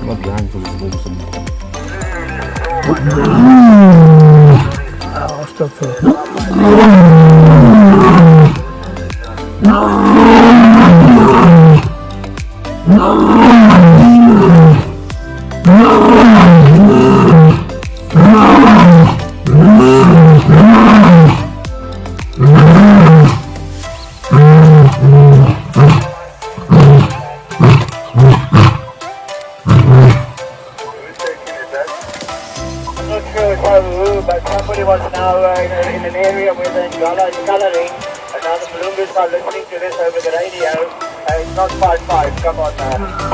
Not blind because it's very simple. I'll stop there. But somebody was now in an area where they're colouring, and now the Malungus are listening to this over the radio. It's not 5-5, come on man.